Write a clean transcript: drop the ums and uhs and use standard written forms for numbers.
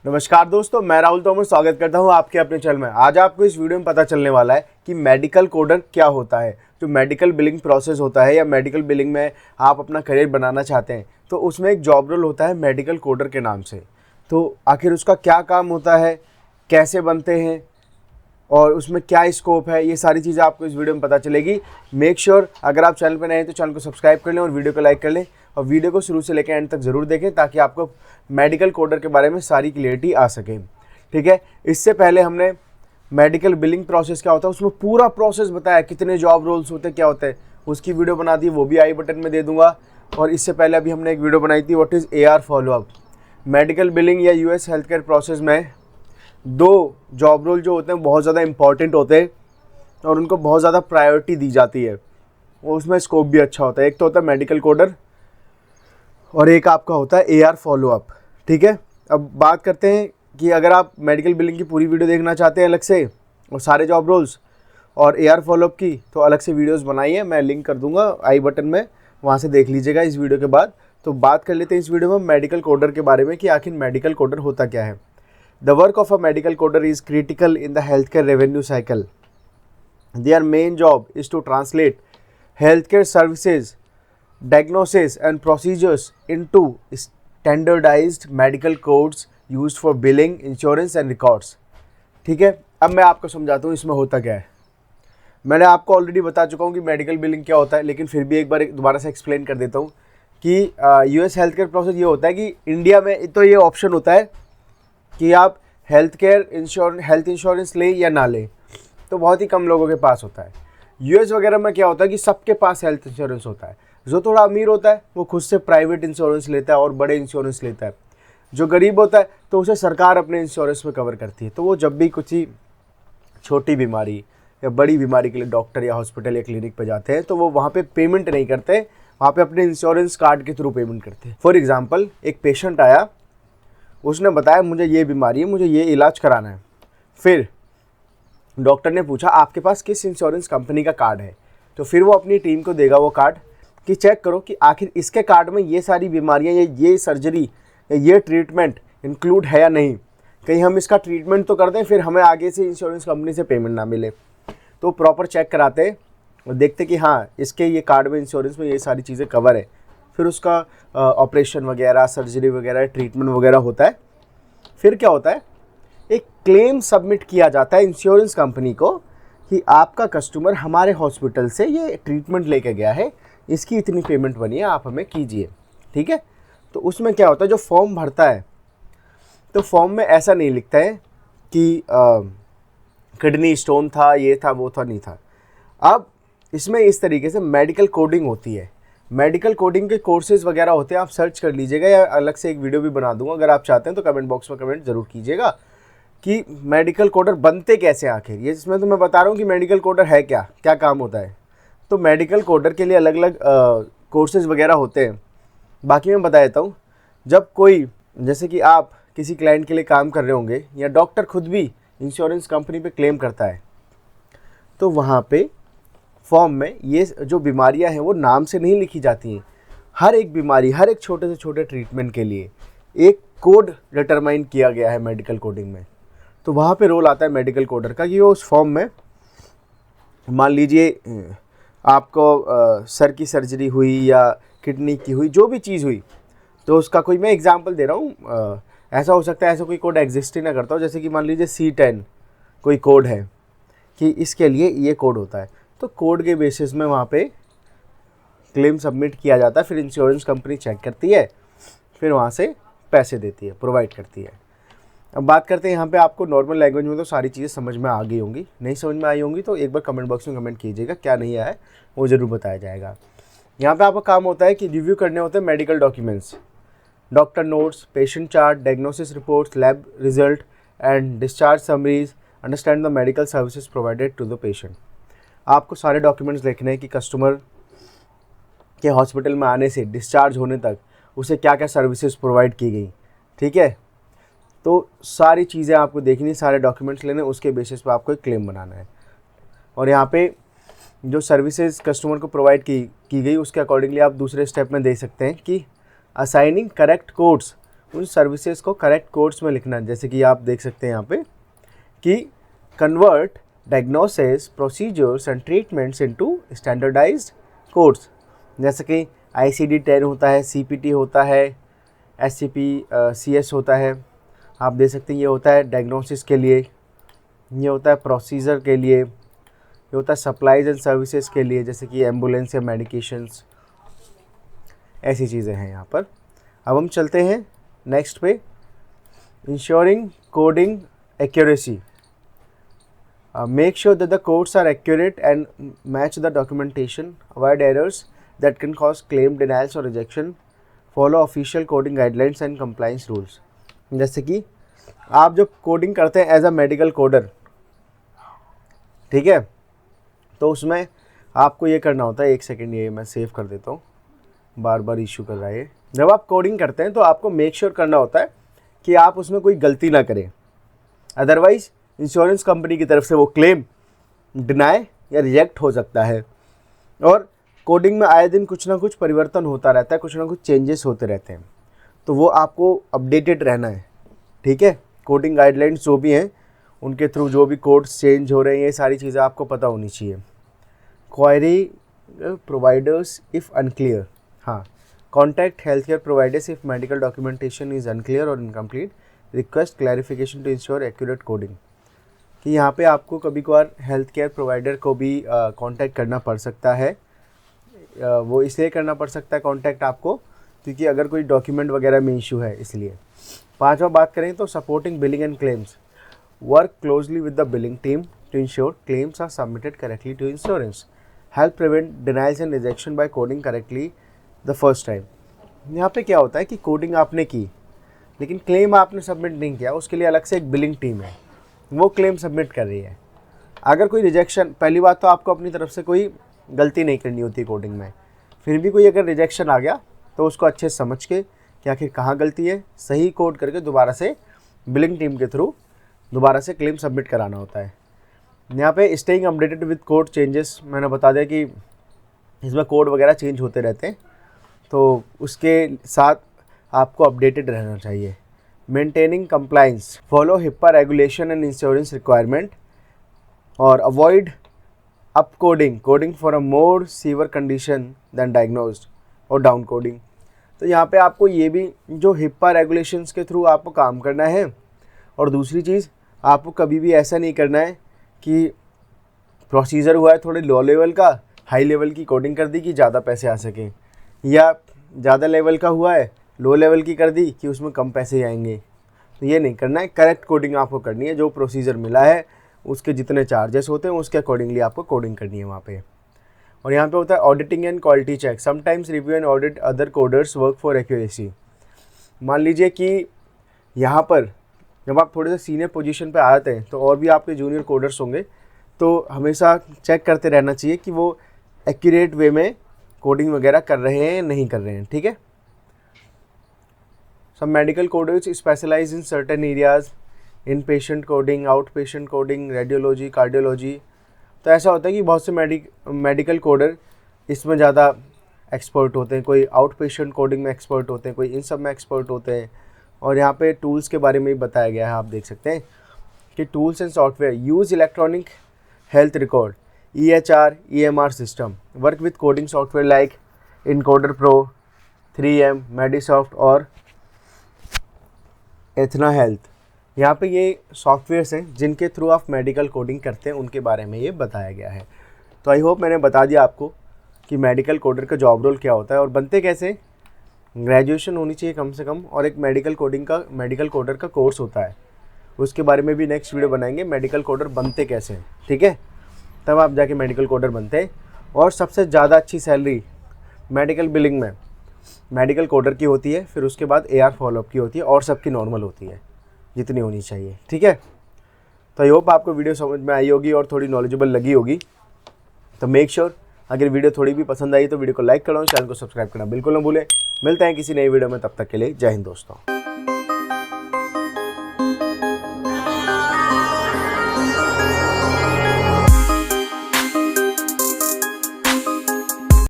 नमस्कार दोस्तों, मैं राहुल तोमर स्वागत करता हूं आपके अपने चैनल में। आज आपको इस वीडियो में पता चलने वाला है कि मेडिकल कोडर क्या होता है। जो मेडिकल बिलिंग प्रोसेस होता है या मेडिकल बिलिंग में आप अपना करियर बनाना चाहते हैं तो उसमें एक जॉब रोल होता है मेडिकल कोडर के नाम से। तो आखिर उसका क्या काम होता है, कैसे बनते हैं और उसमें क्या स्कोप है, ये सारी चीज़ें आपको इस वीडियो में पता चलेगी। मेक श्योर अगर आप चैनल पर नए हैं तो चैनल को सब्सक्राइब कर लें और वीडियो को लाइक कर लें और वीडियो को शुरू से लेकर एंड तक ज़रूर देखें ताकि आपको मेडिकल कोडर के बारे में सारी क्लियरिटी आ सके। ठीक है, इससे पहले हमने मेडिकल बिलिंग प्रोसेस क्या होता है उसमें पूरा प्रोसेस बताया, कितने जॉब रोल्स होते हैं, क्या होता है, उसकी वीडियो बना दी, वो भी आई बटन में दे दूंगा। और इससे पहले अभी हमने एक वीडियो बनाई थी what is AR follow up. Medical billing या US हेल्थ केयर प्रोसेस में दो जॉब रोल जो होते हैं बहुत ज़्यादा इंपॉर्टेंट होते हैं और उनको बहुत ज़्यादा प्रायोरिटी दी जाती है और उसमें स्कोप भी अच्छा होता है। एक तो होता है मेडिकल कोडर और एक आपका होता है AR फॉलोअप। ठीक है, अब बात करते हैं कि अगर आप मेडिकल बिलिंग की पूरी वीडियो देखना चाहते हैं अलग से और सारे जॉब रोल्स और AR फॉलोअप की, तो अलग से वीडियोस बनाई है, मैं लिंक कर दूंगा आई बटन में, वहाँ से देख लीजिएगा इस वीडियो के बाद। तो बात कर लेते हैं इस वीडियो में मेडिकल कोडर के बारे में कि आखिर मेडिकल कोडर होता क्या है। The work of a medical coder is critical in the health care revenue cycle. Their main job is to translate healthcare services, diagnosis and procedures into standardized medical codes used for billing, insurance and records। ठीक है, अब मैं आपको समझाता हूँ इसमें होता क्या है। मैंने आपको ऑलरेडी बता चुका हूँ कि मेडिकल बिलिंग क्या होता है, लेकिन फिर भी एक बार दोबारा से एक्सप्लेन कर देता हूँ कि US हेल्थ केयर प्रोसेस ये होता है कि इंडिया में तो ये ऑप्शन होता है कि आप हेल्थ इंश्योरेंस लें या ना लें, तो बहुत ही कम लोगों के पास होता है। US वगैरह में क्या होता है कि सबके पास हेल्थ इंश्योरेंस होता है। जो थोड़ा अमीर होता है वो खुद से प्राइवेट इंश्योरेंस लेता है और बड़े इंश्योरेंस लेता है। जो गरीब होता है तो उसे सरकार अपने इंश्योरेंस में कवर करती है। तो वो जब भी कुछ ही छोटी बीमारी या बड़ी बीमारी के लिए डॉक्टर या हॉस्पिटल या क्लिनिक पर जाते हैं तो वो वहाँ पे पेमेंट नहीं करते, वहाँ पे अपने इंश्योरेंस कार्ड के थ्रू पेमेंट करते हैं। फॉर एग्जाम्पल, एक पेशेंट आया, उसने बताया मुझे ये बीमारी है, मुझे ये इलाज कराना है। फिर डॉक्टर ने पूछा आपके पास किस इंश्योरेंस कंपनी का कार्ड है, तो फिर वो अपनी टीम को देगा वो कार्ड कि चेक करो कि आखिर इसके कार्ड में ये सारी बीमारियां या ये सर्जरी या ये ट्रीटमेंट इंक्लूड है या नहीं। कहीं हम इसका ट्रीटमेंट तो कर दें फिर हमें आगे से इंश्योरेंस कंपनी से पेमेंट ना मिले। तो प्रॉपर चेक कराते और देखते कि हाँ इसके ये कार्ड में इंश्योरेंस में ये सारी चीज़ें कवर है। फिर उसका ऑपरेशन वगैरह, सर्जरी वगैरह, ट्रीटमेंट वगैरह होता है। फिर क्या होता है, एक क्लेम सबमिट किया जाता है इंश्योरेंस कंपनी को कि आपका कस्टमर हमारे हॉस्पिटल से ये ट्रीटमेंट लेके गया है, इसकी इतनी पेमेंट बनी है, आप हमें कीजिए। ठीक है, तो उसमें क्या होता है, जो फॉर्म भरता है तो फॉर्म में ऐसा नहीं लिखता है कि किडनी स्टोन था, ये था, वो था, नहीं था। अब इसमें इस तरीके से मेडिकल कोडिंग होती है। मेडिकल कोडिंग के कोर्सेज़ वगैरह होते हैं, आप सर्च कर लीजिएगा या अलग से एक वीडियो भी बना दूंगा अगर आप चाहते हैं तो कमेंट बॉक्स में कमेंट ज़रूर कीजिएगा कि मेडिकल कोडर बनते कैसे आखिर। ये जिसमें तो मैं बता रहा हूँ कि मेडिकल कोडर है क्या, क्या काम होता है। तो मेडिकल कोडर के लिए अलग अलग कोर्सेज़ वगैरह होते हैं। बाकी मैं बता देता हूँ, जब कोई, जैसे कि आप किसी क्लाइंट के लिए काम कर रहे होंगे या डॉक्टर खुद भी इंश्योरेंस कंपनी पे क्लेम करता है, तो वहाँ पे फॉर्म में ये जो बीमारियाँ हैं वो नाम से नहीं लिखी जाती हैं। हर एक बीमारी, हर एक छोटे से छोटे ट्रीटमेंट के लिए एक कोड डिटरमाइन किया गया है मेडिकल कोडिंग में। तो वहाँ पे रोल आता है मेडिकल कोडर का कि वो उस फॉर्म में, मान लीजिए आपको सर की सर्जरी हुई या किडनी की हुई, जो भी चीज़ हुई, तो उसका कोई, मैं एग्जांपल दे रहा हूँ, ऐसा हो सकता है ऐसा कोई कोड एग्जिस्ट ही ना करता हो। जैसे कि मान लीजिए C10 कोई कोड है कि इसके लिए ये कोड होता है, तो कोड के बेसिस में वहाँ पे क्लेम सबमिट किया जाता है। फिर इंश्योरेंस कंपनी चेक करती है, फिर वहाँ से पैसे देती है, प्रोवाइड करती है। अब बात करते हैं यहाँ पे, आपको नॉर्मल लैंग्वेज में तो सारी चीज़ें समझ में आ गई होंगी, नहीं समझ में आई होंगी तो एक बार कमेंट बॉक्स में कमेंट कीजिएगा, क्या नहीं आया है वो ज़रूर बताया जाएगा। यहाँ पे आपका काम होता है कि रिव्यू करने होते हैं medical documents, doctor notes, patient chart, diagnosis reports, lab result and discharge summaries, understand the medical services provided to the patient. आपको सारे डॉक्यूमेंट्स लिखने हैं कि कस्टमर के हॉस्पिटल में आने से डिस्चार्ज होने तक उसे क्या क्या सर्विसेज प्रोवाइड की गई। ठीक है, तो सारी चीज़ें आपको देखनी, सारे डॉक्यूमेंट्स लेने, उसके बेसिस पे आपको एक क्लेम बनाना है। और यहाँ पे जो सर्विसेज कस्टमर को प्रोवाइड की गई उसके अकॉर्डिंगली आप दूसरे स्टेप में दे सकते हैं कि असाइनिंग करेक्ट कोड्स उन सर्विसेज को करेक्ट कोड्स में लिखना है। जैसे कि आप देख सकते हैं यहाँ पे कि convert diagnosis procedures and treatments into standardised codes. जैसे कि ICD-10 होता है, CPT होता है, SCP-CS होता है। आप देख सकते हैं ये होता है डायग्नोसिस के लिए, ये होता है प्रोसीजर के लिए, ये होता है सप्लाईज एंड सर्विसेज के लिए, जैसे कि एम्बुलेंस या मेडिकेशंस, ऐसी चीज़ें हैं यहाँ पर। अब हम चलते हैं नेक्स्ट पे, ensuring coding accuracy. Make sure that the codes are accurate and match the documentation, avoid errors that can cause claim denials और rejection, follow official coding guidelines and compliance rules. जैसे कि आप जब कोडिंग करते हैं as a medical coder, ठीक है, तो उसमें आपको ये करना होता है, एक सेकेंड ये मैं सेव कर देता हूँ, बार बार इशू कर रहा है। जब आप कोडिंग करते हैं तो आपको मेक श्योर करना होता है कि आप उसमें कोई गलती ना करें, अदरवाइज इंश्योरेंस कंपनी की तरफ से वो क्लेम डिनाई या रिजेक्ट हो सकता है। और कोडिंग में आए दिन कुछ ना कुछ परिवर्तन होता रहता है, कुछ ना कुछ चेंजेस होते रहते हैं, तो वो आपको अपडेटेड रहना है, ठीक है। कोडिंग गाइडलाइंस जो भी हैं उनके थ्रू जो भी कोड्स चेंज हो रहे हैं, ये सारी चीज़ें आपको पता होनी चाहिए। क्वायरी प्रोवाइडर्स इफ़ अनक्लियर, हाँ, contact health care providers if medical documentation is unclear और incomplete, request clarification to ensure accurate coding. कि यहाँ पे आपको कभी कभार हेल्थ केयर प्रोवाइडर को भी कॉन्टैक्ट करना पड़ सकता है। वो इसलिए करना पड़ सकता है कॉन्टैक्ट आपको क्योंकि अगर कोई डॉक्यूमेंट वगैरह में इशू है, इसलिए। पांचवा बात करें तो supporting billing and claims, work closely with the billing team to ensure claims are submitted correctly to insurance, help prevent denials and rejection by coding correctly the first time. यहाँ पे क्या होता है कि कोडिंग आपने की लेकिन क्लेम आपने सबमिट नहीं किया, उसके लिए अलग से एक बिलिंग टीम है, वो क्लेम सबमिट कर रही है। अगर कोई रिजेक्शन, पहली बात तो आपको अपनी तरफ से कोई गलती नहीं करनी होती कोडिंग में, फिर भी कोई अगर रिजेक्शन आ गया तो उसको अच्छे से समझ के कि आखिर कहाँ गलती है, सही कोड करके दोबारा से बिलिंग टीम के थ्रू दोबारा से क्लेम सबमिट कराना होता है। यहाँ पे staying updated with code changes, मैंने बता दिया कि इसमें कोड वगैरह चेंज होते रहते हैं, तो उसके साथ आपको अपडेटेड रहना चाहिए। Maintaining compliance, follow HIPAA regulation and insurance requirement और avoid upcoding for a more severe condition than diagnosed और डाउन कोडिंग। तो यहाँ पे आपको ये भी जो हिप्पा रेगुलेशंस के थ्रू आपको काम करना है, और दूसरी चीज़ आपको कभी भी ऐसा नहीं करना है कि प्रोसीजर हुआ है थोड़े लो लेवल का, हाई लेवल की कोडिंग कर दी कि ज़्यादा पैसे आ सकें, या ज़्यादा लेवल का हुआ है लो लेवल की कर दी कि उसमें कम पैसे आएंगे। तो ये नहीं करना है, करेक्ट कोडिंग आपको करनी है, जो प्रोसीजर मिला है उसके जितने चार्जेस होते हैं उसके अकॉर्डिंगली आपको कोडिंग करनी है वहाँ पे। और यहाँ पे होता है auditing and quality check, sometimes review and audit other coders work for accuracy. मान लीजिए कि यहाँ पर जब आप थोड़े से सीनियर पोजीशन पे आते हैं तो और भी आपके जूनियर कोडर्स होंगे, तो हमेशा चेक करते रहना चाहिए कि वो एक्यूरेट वे में कोडिंग वगैरह कर रहे हैं या नहीं कर रहे हैं, ठीक है। सब medical coders specialise in certain areas, inpatient coding, outpatient coding, radiology, cardiology. तो ऐसा होता है कि बहुत से मेडिकल कोडर इसमें ज़्यादा एक्सपर्ट होते हैं, कोई आउट पेशेंट कोडिंग में एक्सपर्ट होते हैं, कोई इन सब में एक्सपर्ट होते हैं। और यहाँ पे टूल्स के बारे में भी बताया गया है, आप देख सकते हैं कि tools and software use electronic health record EHR EMR system, work with coding software like encoder pro, 3M, मेडिसॉफ्ट और एथना हेल्थ। यहाँ पे ये सॉफ्टवेयर्स हैं जिनके थ्रू आप मेडिकल कोडिंग करते हैं, उनके बारे में ये बताया गया है। तो आई होप मैंने बता दिया आपको कि मेडिकल कोडर का जॉब रोल क्या होता है और बनते कैसे। ग्रेजुएशन होनी चाहिए कम से कम, और एक मेडिकल कोडर का कोर्स होता है, उसके बारे में भी नेक्स्ट वीडियो बनाएंगे, मेडिकल कोडर बनते कैसे, ठीक है। तब आप जाके मेडिकल कोडर बनते हैं। और सबसे ज़्यादा अच्छी सैलरी मेडिकल बिलिंग में मेडिकल कोडर की होती है, फिर उसके बाद AR फॉलोअप की होती है, और सबकी नॉर्मल होती है जितनी होनी चाहिए, ठीक है। तो आई होप आपको वीडियो समझ में आई होगी और थोड़ी नॉलेजेबल लगी होगी। तो मेक श्योर अगर वीडियो थोड़ी भी पसंद आई तो वीडियो को लाइक करो, चैनल को सब्सक्राइब करना बिल्कुल ना भूलें। मिलते हैं किसी नई वीडियो में, तब तक के लिए जय हिंद दोस्तों।